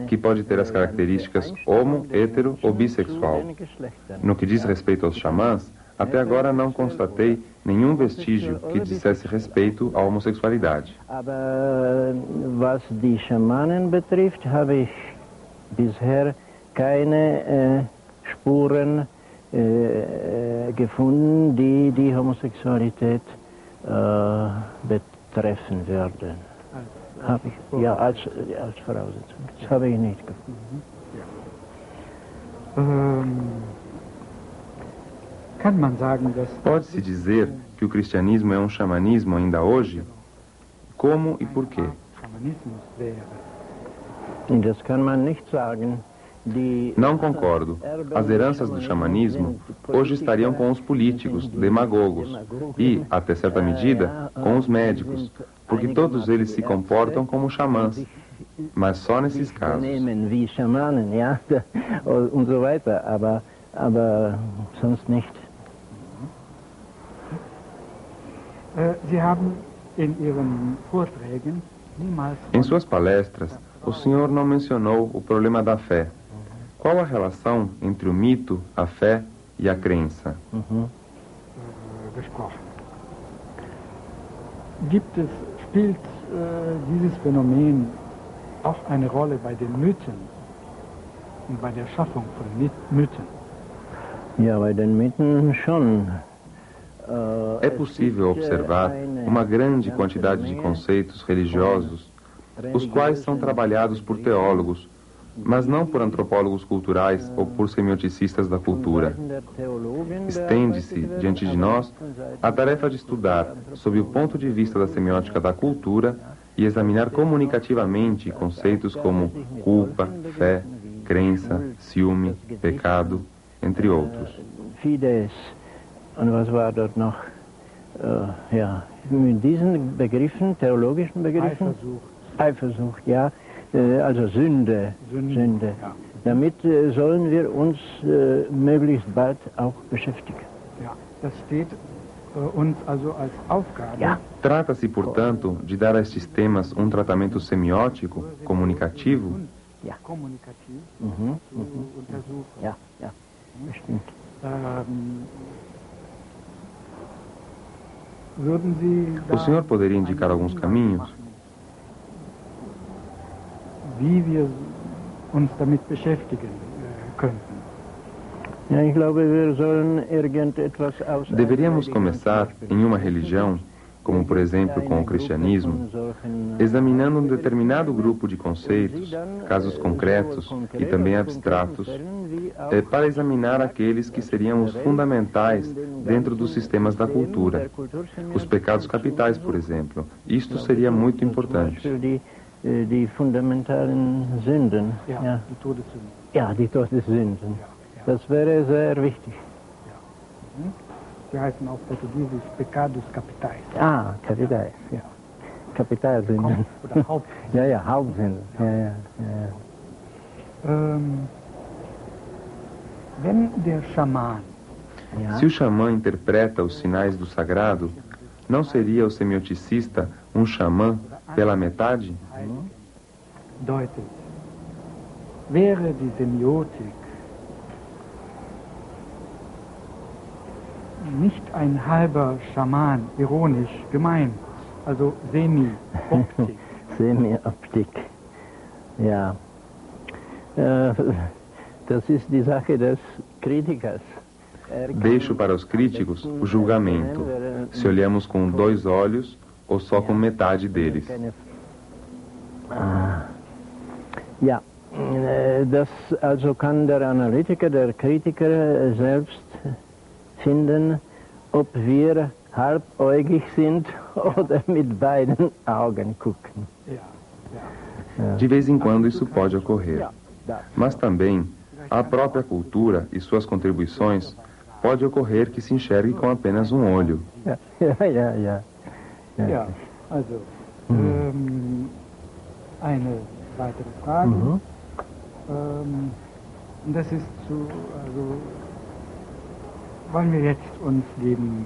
que pode ter as características homo, hétero ou bissexual. No que diz respeito aos xamãs, até agora não constatei nenhum vestígio que dissesse respeito à homossexualidade. Aber was die Schamanen betrifft, habe ich bisher keine Spuren gefunden, die die Homosexualität betreffen würden. Habe ich, ja, als Voraussetzung. Das habe ich nicht gefunden. Pode-se dizer que o cristianismo é um xamanismo ainda hoje? Como e por quê? Das kann man nicht sagen. Não concordo. As heranças do xamanismo hoje estariam com os políticos, demagogos, e, até certa medida, com os médicos, porque todos eles se comportam como xamãs, mas só nesses casos. Wie Schamanen, ja, und so weiter, aber sonst nicht. Sie haben in Ihren Vorträgen niemals... Em suas palestras, o senhor não mencionou o problema da fé. Qual a relação entre o mito, a fé e a crença? Gesprochen. Spielt dieses Phänomen auch eine Rolle bei den Mythen und bei der Schaffung von Mythen? Ja, bei den Mythen schon. É possível observar uma grande quantidade de conceitos religiosos, os quais são trabalhados por teólogos, mas não por antropólogos culturais ou por semioticistas da cultura. Estende-se, diante de nós, a tarefa de estudar, sob o ponto de vista da semiótica da cultura, e examinar comunicativamente conceitos como culpa, fé, crença, ciúme, pecado, entre outros. Fides, und was war dort noch? Ja, mit diesen Begriffen, theologischen Begriffen? Eifersucht, ja. Also Sünde. Ja. Damit sollen wir uns möglichst bald auch beschäftigen. Ja, das steht uns also als Aufgabe. Ja. Trata-se, portanto, de dar a estes temas um tratamento semiótico, comunicativo? Ja. Kommunikativ untersuchen. Ja, ja, bestimmt. Würden Sie O senhor poderia indicar alguns caminhos? Wie wir uns damit beschäftigen könnten? Ja, ich glaube, wir sollen irgendetwas aus... Deveríamos começar em uma religião, como por exemplo com o cristianismo, examinando um determinado grupo de conceitos, casos concretos e também abstratos, para examinar aqueles que seriam os fundamentais dentro dos sistemas da cultura. Os pecados capitais, por exemplo. Isto seria muito importante. Die fundamentalen Sünden. Ja, die Todessünden. Ja, die Todessünden. Das wäre sehr wichtig. Ja. Sie heißen auf Portugiesisch Pecados Capitais. Ah, Capitais, ja. Kapitalsünden. Oder Hauptsünden. Ja, ja, Hauptsünden. Ja. Wenn der Schaman... Se o xamã interpreta os sinais do sagrado, não seria o semioticista um xamã pela metade? Deutet. Wäre die Semiotik nicht ein halber Schaman, ironisch gemeint, also Semi-Optik. Semi-Optik, ja. Das ist die Sache des Kritikers. Deixo para os críticos o julgamento, se olhamos com 2 olhos ou só com metade deles. Ja, das also kann der Analytiker, der Kritiker selbst finden, ob wir halbäugig sind oder mit beiden Augen gucken. De vez em quando isso pode ocorrer. Mas também a própria cultura e suas contribuições pode ocorrer que se enxergue com apenas um olho. Ja, also eine weitere Frage. Und das ist wollen wir jetzt uns dem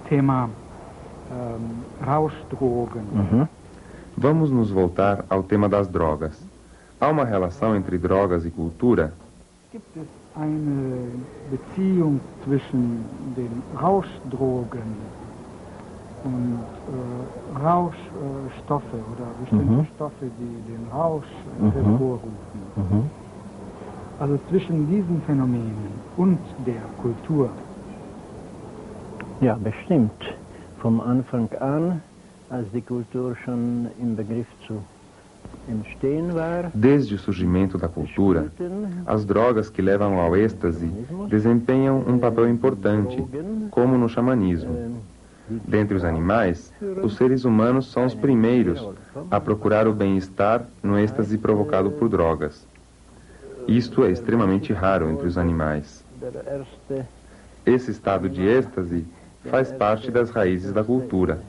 Thema Rauschdrogen. Vamos nos voltar ao tema das drogas. Há uma relação entre drogas e cultura? Gibt es eine Beziehung zwischen den Rauschdrogen und Rauschstoffe oder bestimmte Stoffe, die den Rausch hervorrufen? Also zwischen diesen Phänomenen und der Kultur? Ja, bestimmt. Vom Anfang an, als die Kultur schon im Begriff zu entstehen war. Desde o surgimento da cultura, as drogas que levam ao êxtase desempenham um papel importante, como no xamanismo. Dentre os animais, os seres humanos são os primeiros a procurar o bem-estar no êxtase provocado por drogas. Isto é extremamente raro entre os animais. Esse estado de êxtase faz parte das raízes da cultura,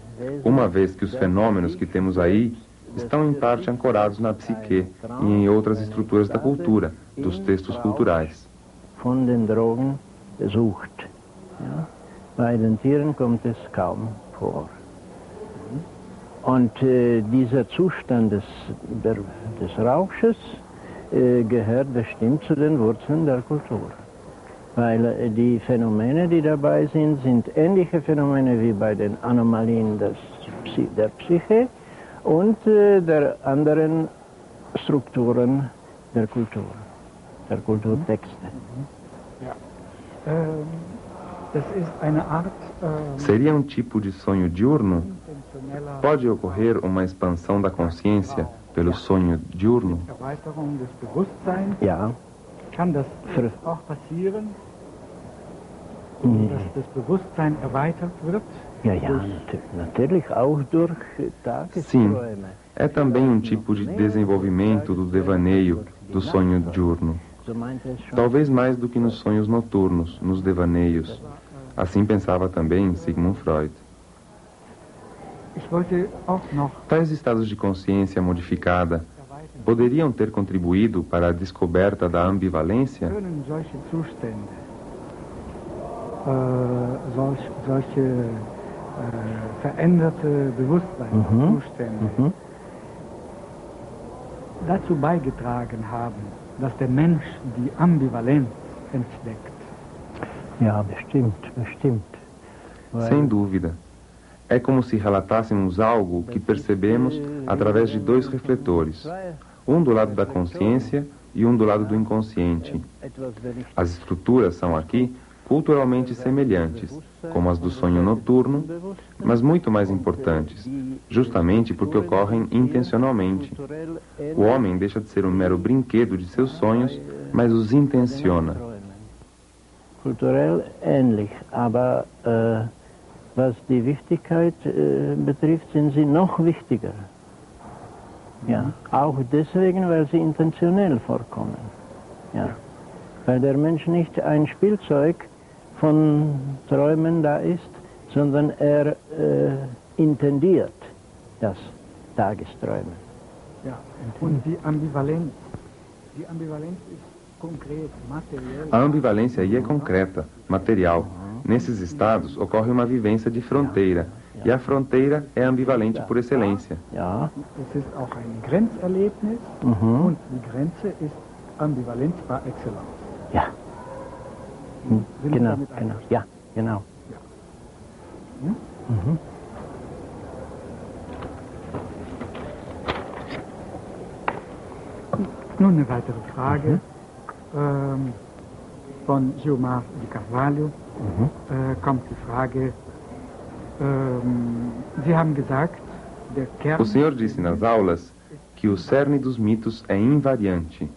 uma vez que os fenômenos que temos aí estão em parte ancorados na psique e em outras estruturas da cultura, dos textos culturais. Von den Drogen besucht. Ja? Bei den Tieren kommt es kaum vor. Und dieser Zustand des Rausches gehört bestimmt zu den Wurzeln der Kultur. Weil die Phänomene, die dabei sind, sind ähnliche Phänomene wie bei den Anomalien der Psyche und der anderen Strukturen der Kultur, der Kulturtexte. Ja. Das ist eine Art, Seria tipo de sonho diurno? Pode ocorrer uma expansão da consciência pelo sonho diurno? Erweiterung des Bewusstseins. Ja. Kann das auch passieren, dass das Bewusstsein erweitert wird? Ja, natürlich auch durch Sim, Tagesträume. é também tipo de desenvolvimento do devaneio, do sonho diurno. So meint es schon. Talvez mais do que nos sonhos noturnos, nos devaneios. Assim pensava também Sigmund Freud. Ich wollte auch noch Tais estados de consciência modificada poderiam ter contribuído para a descoberta da ambivalência? können solche Zustände, solche veränderte Bewusstseinszustände dazu beigetragen haben, dass der Mensch die Ambivalenz entdeckt. Ja, bestimmt. Sem dúvida. É como se relatássemos algo que percebemos através de dois refletores, um do lado da consciência e um do lado do inconsciente. As estruturas são aqui culturalmente semelhantes, como as do sonho noturno, mas muito mais importantes, justamente porque ocorrem intencionalmente. O homem deixa de ser um mero brinquedo de seus sonhos, mas os intenciona. Kulturell ähnlich, aber was die Wichtigkeit betrifft, sind sie noch wichtiger. Ja, auch deswegen, weil sie intentionell vorkommen. Ja. Weil der Mensch nicht ein Spielzeug von Träumen da ist, sondern er intendiert das Tagesträumen. Ja. Und die Ambivalenz ist konkret, materiell. A ambivalência aí é concreta, material. Nesses estados ocorre uma vivência de fronteira, e a fronteira é ambivalente por excelência. Ja. Es ist auch ein Grenzerlebnis und die Grenze ist Ambivalenz par excellence. Ja. Sind Sie Genau, damit genau. einverstanden? Ja, genau. Nun eine weitere Frage von Gilmar de Carvalho. Kommt die Frage, Sie haben gesagt, der Kern... O senhor disse nas aulas que o cerne dos mitos é invariante.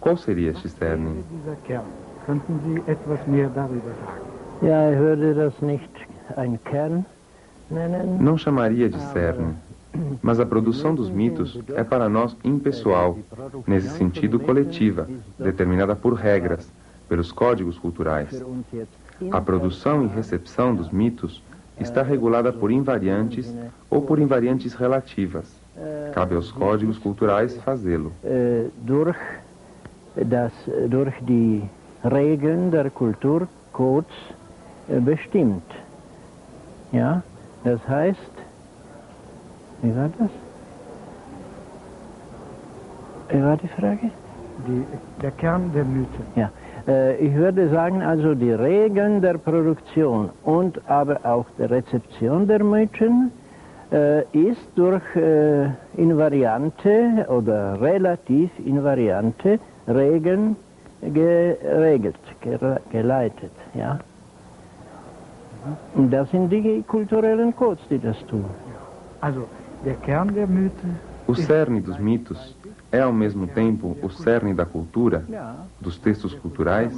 Qual seria este cerne? Dieser Kern. Könnten Sie etwas mehr darüber sagen? Ja, ich würde das nicht ein Kern nennen. Não chamaria de cerne, mas a produção dos mitos é para nós impessoal, nesse sentido coletiva, determinada por regras, pelos códigos culturais. A produção e recepção dos mitos está regulada por invariantes ou por invariantes relativas. Cabe aos códigos culturais fazê-lo. Durch die Regeln der Kulturcodes bestimmt. Ja, das heißt, wie war das? Wie war die Frage? Der Kern der Mythen. Ja, ich würde sagen, also die Regeln der Produktion und aber auch der Rezeption der Mythen ist durch invariante oder relativ invariante Regeln geregelt, geleitet. Ja? Und das sind die kulturellen Codes, die das tun. Also, der Kern der Mythen. O cerne dos mitos é ao mesmo tempo o cerne da cultura, dos textos culturais?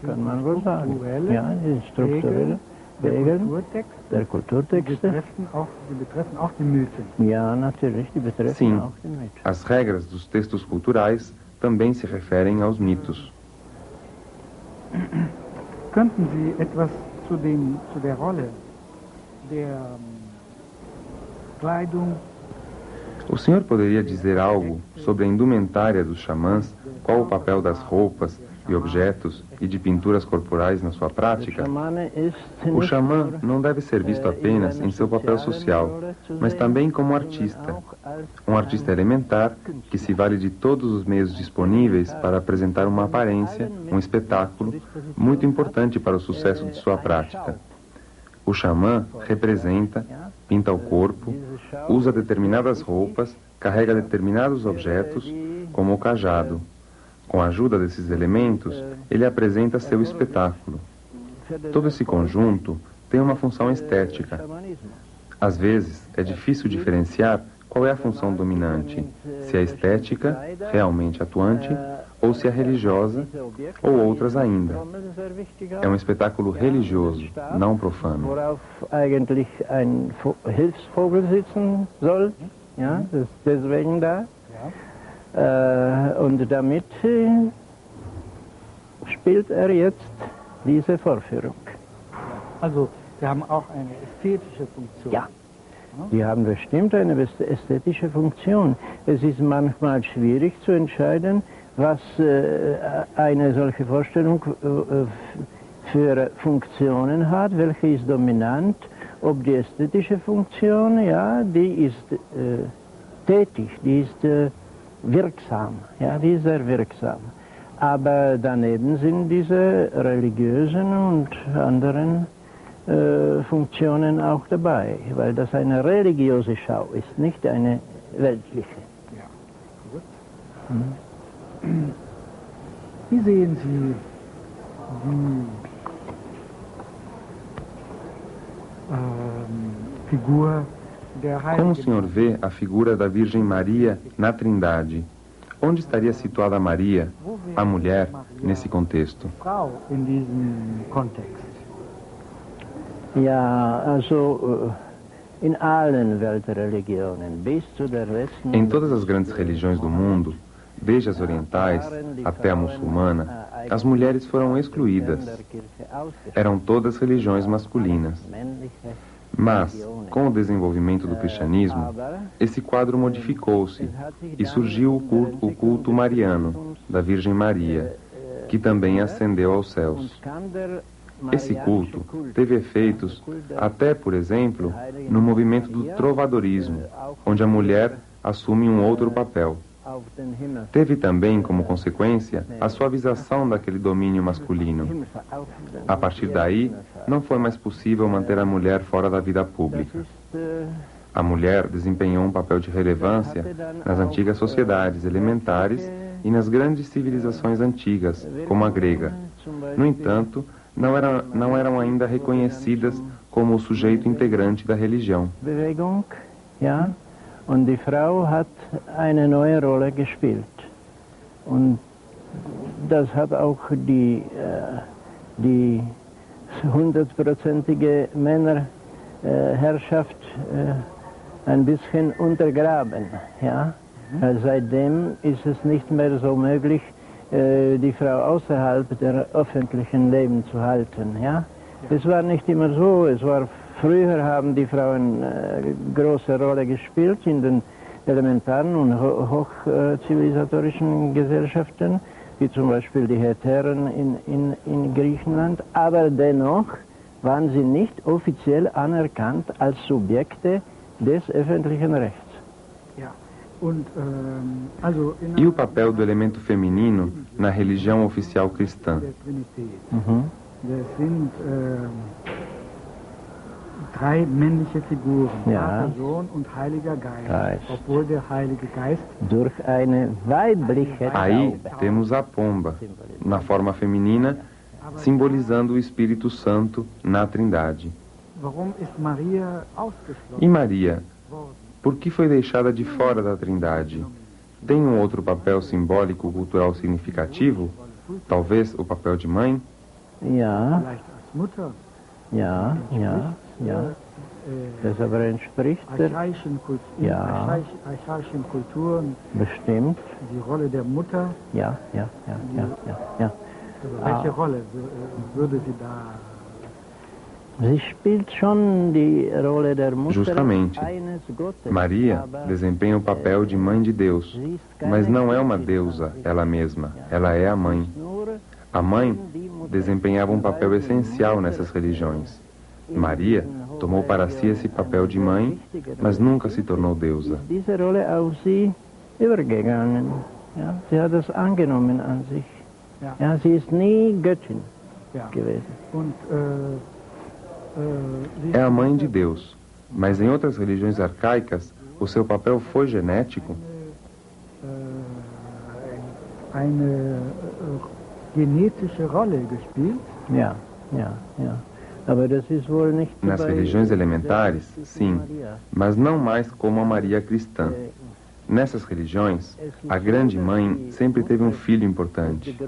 Kann man wohl sagen. Ja, die strukturelle Regeln der Kulturtexte. Die betreffen auch die Mythen. Ja, natürlich, die betreffen Sim, auch die Mythen. as regras dos textos culturais também se referem aos mitos. Könnten Sie etwas zu der Rolle der Kleidung? O senhor poderia dizer algo sobre a indumentária dos xamãs, qual o papel das roupas e objetos e de pinturas corporais na sua prática? O xamã não deve ser visto apenas em seu papel social, mas também como artista. Um artista elementar que se vale de todos os meios disponíveis para apresentar uma aparência, um espetáculo, muito importante para o sucesso de sua prática. O xamã representa, pinta o corpo, usa determinadas roupas, carrega determinados objetos, como o cajado. Com a ajuda desses elementos, ele apresenta seu espetáculo. Todo esse conjunto tem uma função estética. Às vezes, é difícil diferenciar qual é a função dominante, se é estética, realmente atuante, ou se é religiosa, ou outras ainda. É um espetáculo religioso, não profano. Worauf eigentlich ein Hilfsvogel sitzen soll, ja, das ist deswegen da. Und damit spielt jetzt diese Vorführung. Also, Sie haben auch eine ästhetische Funktion. Ja, die haben bestimmt eine ästhetische Funktion. Es ist manchmal schwierig zu entscheiden, was eine solche Vorstellung für Funktionen hat, welche ist dominant, ob die ästhetische Funktion, ja, die ist tätig, die ist wirksam, ja, die ist sehr wirksam. Aber daneben sind diese religiösen und anderen Funktionen auch dabei, weil das eine religiöse Schau ist, nicht eine weltliche. Ja, gut. Wie sehen Sie die Figur der Heiligen? Como o senhor vê a figura da Virgem Maria na Trindade? Onde estaria situada Maria, a mulher, nesse contexto? Frau in diesem Kontext. Ja, also in allen Weltreligionen, bis zu der letzten... Em todas as grandes religiões do mundo, desde as orientais até a muçulmana, as mulheres foram excluídas. Eram todas religiões masculinas. Mas, com o desenvolvimento do cristianismo, esse quadro modificou-se e surgiu o culto mariano, da Virgem Maria, que também ascendeu aos céus. Esse culto teve efeitos até, por exemplo, no movimento do trovadorismo, onde a mulher assume um outro papel. Teve também, como consequência, a suavização daquele domínio masculino. A partir daí, não foi mais possível manter a mulher fora da vida pública. A mulher desempenhou um papel de relevância nas antigas sociedades elementares e nas grandes civilizações antigas, como a grega. No entanto, não eram ainda reconhecidas como o sujeito integrante da religião. Bewegung, ja, und die Frau hat eine neue Rolle gespielt. Und das hat auch die 100%ige Männerherrschaft ein bisschen untergraben. Ja? Seitdem ist es nicht mehr so möglich, die Frau außerhalb der öffentlichen Leben zu halten. Ja? Es war nicht immer so. Früher haben die Frauen große Rolle gespielt in den elementaren und hochzivilisatorischen Gesellschaften, wie zum Beispiel die Hetären in Griechenland. Aber dennoch waren sie nicht offiziell anerkannt als Subjekte des öffentlichen Rechts. Ja. E o papel do elemento feminino na religião oficial cristã? Drei männliche Figuren, Vater, Sohn und Heiliger Geist, obwohl der Heilige Geist durch eine weibliche Aí temos a pomba, na forma feminina, simbolizando o Espírito Santo na Trindade. E Maria, por que foi deixada de fora da Trindade? Tem um outro papel simbólico cultural significativo? Talvez o papel de mãe? Deshalb entspricht archaischen Kulturen bestimmt die Rolle der Mutter. Welche Rolle würde sie da? Sie spielt schon die Rolle der Mutter. Justamente. Maria desempenha o papel de mãe de Deus, mas não é uma deusa ela mesma, ela é a mãe. A mãe desempenhava um papel essencial nessas religiões. Maria tomou para si esse papel de mãe, mas nunca se tornou deusa. Diese Rolle auf sie übergegangen. Ja, sie hat das angenommen an sich. Ja, sie ist nie Göttin gewesen. É a mãe de Deus, mas em outras religiões arcaicas, o seu papel foi genético? Eine genetische Rolle gespielt? Ja. Nas religiões elementares, sim, mas não mais como a Maria cristã. Nessas religiões, a grande mãe sempre teve um filho importante.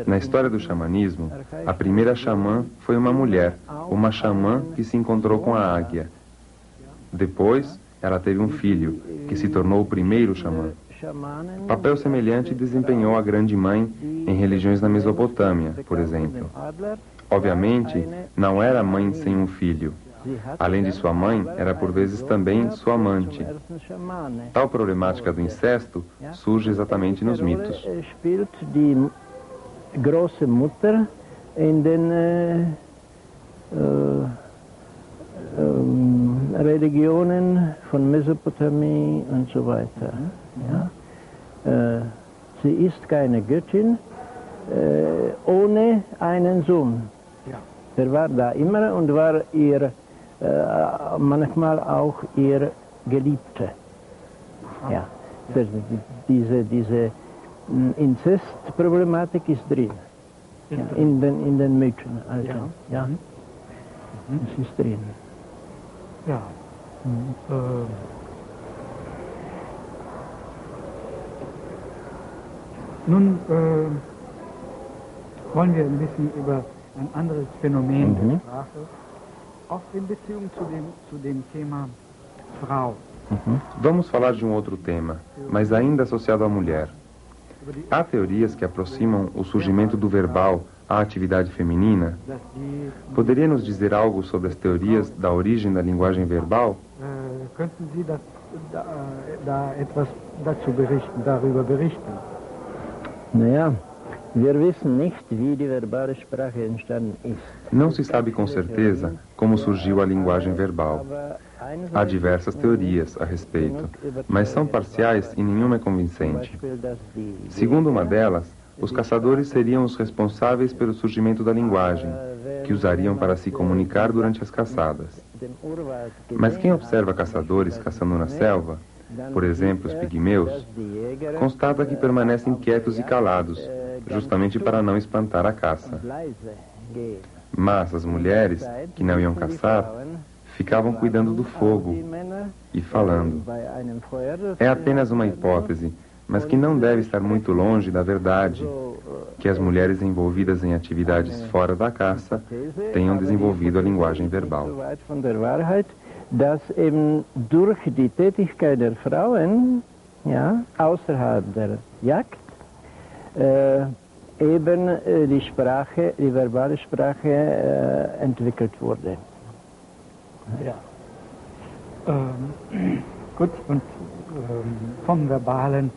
Na história do xamanismo, a primeira xamã foi uma mulher, uma xamã que se encontrou com a águia. Depois, ela teve um filho, que se tornou o primeiro xamã. Papel semelhante desempenhou a grande mãe em religiões na Mesopotâmia, por exemplo. Obviamente, não era mãe sem um filho. Além de sua mãe, era por vezes também sua amante. Tal problemática do incesto surge exatamente nos mitos. Spielt die große Mutter in den Religionen von Mesopotamie und so weiter. Ja? Sie ist keine Göttin ohne einen Sohn. Der war da immer und war ihr manchmal auch ihr Geliebter. Ja. Diese Inzestproblematik ist drin. Ja, in den Mythen. Also, ja. Es ist drin. Ja. Nun wollen wir ein bisschen über ein anderes Phänomen der Sprache, auch in Beziehung zu dem Thema Frau. Vamos falar de um outro tema, mas ainda associado à mulher. Há teorias que aproximam o surgimento do verbal à atividade feminina? Poderia nos dizer algo sobre as teorias da origem da linguagem verbal? Könnten Sie da etwas darüber berichten? Naja, wir wissen nicht, wie die verbale Sprache entstanden ist. Não se sabe com certeza como surgiu a linguagem verbal. Há diversas teorias a respeito, mas são parciais e nenhuma é convincente. Segundo uma delas, os caçadores seriam os responsáveis pelo surgimento da linguagem, que usariam para se comunicar durante as caçadas. Mas quem observa caçadores caçando na selva, por exemplo, os pigmeus, constata que permanecem quietos e calados, justamente para não espantar a caça. Mas as mulheres, que não iam caçar, ficavam cuidando do fogo e falando. É apenas uma hipótese, mas que não deve estar muito longe da verdade, que as mulheres envolvidas em atividades fora da caça tenham desenvolvido a linguagem verbal. Dass eben durch die Tätigkeit der Frauen, ja, außerhalb der Jagd, eben die verbale Sprache entwickelt wurde. Ja. Gut, und vom Verbalen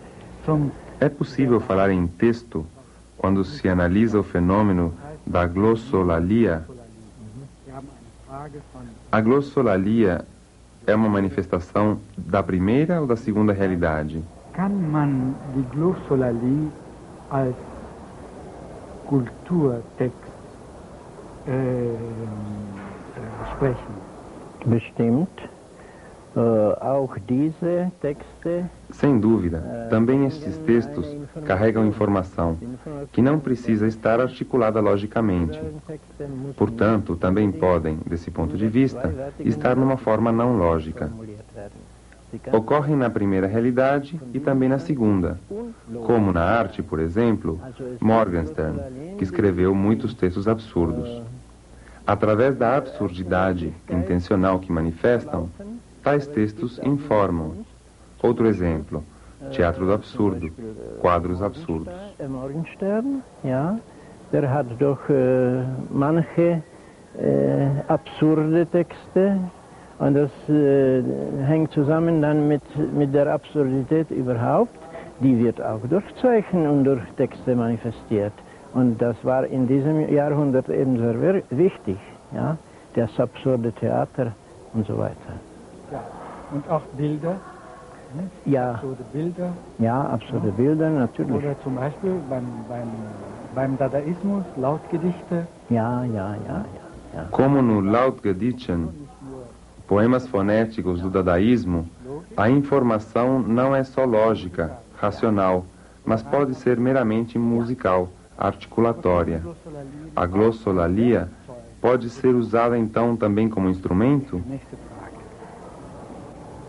zum... É possível falar em texto quando se analisa o fenômeno da glossolalia? A glossolalia é uma manifestação da primeira ou da segunda realidade? Kann man die Glossolalie als Kulturtext sprechen? Bestimmt. Auch diese Texte. Sem dúvida, também estes textos carregam informação que não precisa estar articulada logicamente. Portanto, também podem, desse ponto de vista, estar numa forma não lógica. Ocorrem na primeira realidade e também na segunda, como na arte, por exemplo, Morgenstern, que escreveu muitos textos absurdos. Através da absurdidade intencional que manifestam, tais textos informam. Outro exemplo, Teatro do Absurdo, quadros absurdos. Morgenstern, ja, der hat doch manche absurde Texte, und das hängt zusammen dann mit der Absurdität überhaupt. Die wird auch durch Zeichen und durch Texte manifestiert. Und das war in diesem Jahrhundert eben sehr wichtig, ja, das absurde Theater und so weiter. Ja, und auch Bilder. Ja. Absurde Bilder. Ja, absurde Bilder, natürlich. Oder zum Beispiel beim Dadaismus, Lautgedichte. Ja. Como no Lautgedichten, poemas fonéticos do dadaísmo, a informação não é só lógica, racional, mas pode ser meramente musical, articulatória. A glossolalia pode ser usada então também como instrumento?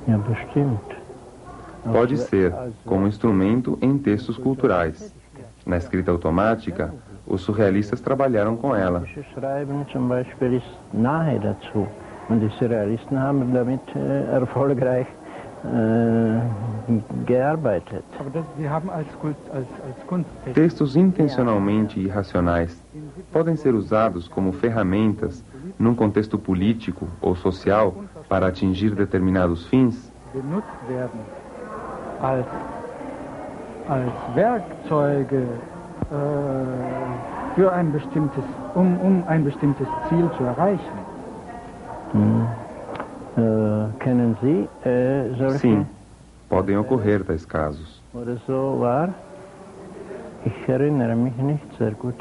Ja, bestimmt. Pode ser, como instrumento em textos culturais. Na escrita automática, os surrealistas trabalharam com ela. Schreiben zum Beispiel ist nahe dazu. Und die Surrealisten haben damit erfolgreich gearbeitet. Textos intencionalmente irracionais podem ser usados como ferramentas num contexto político ou social para atingir determinados fins? Benutzt werden als Werkzeuge für ein bestimmtes, um ein bestimmtes Ziel zu erreichen. Kennen Sie solche? Sim, podem ocorrer tais casos. Oder so war? Ich erinnere mich nicht sehr gut.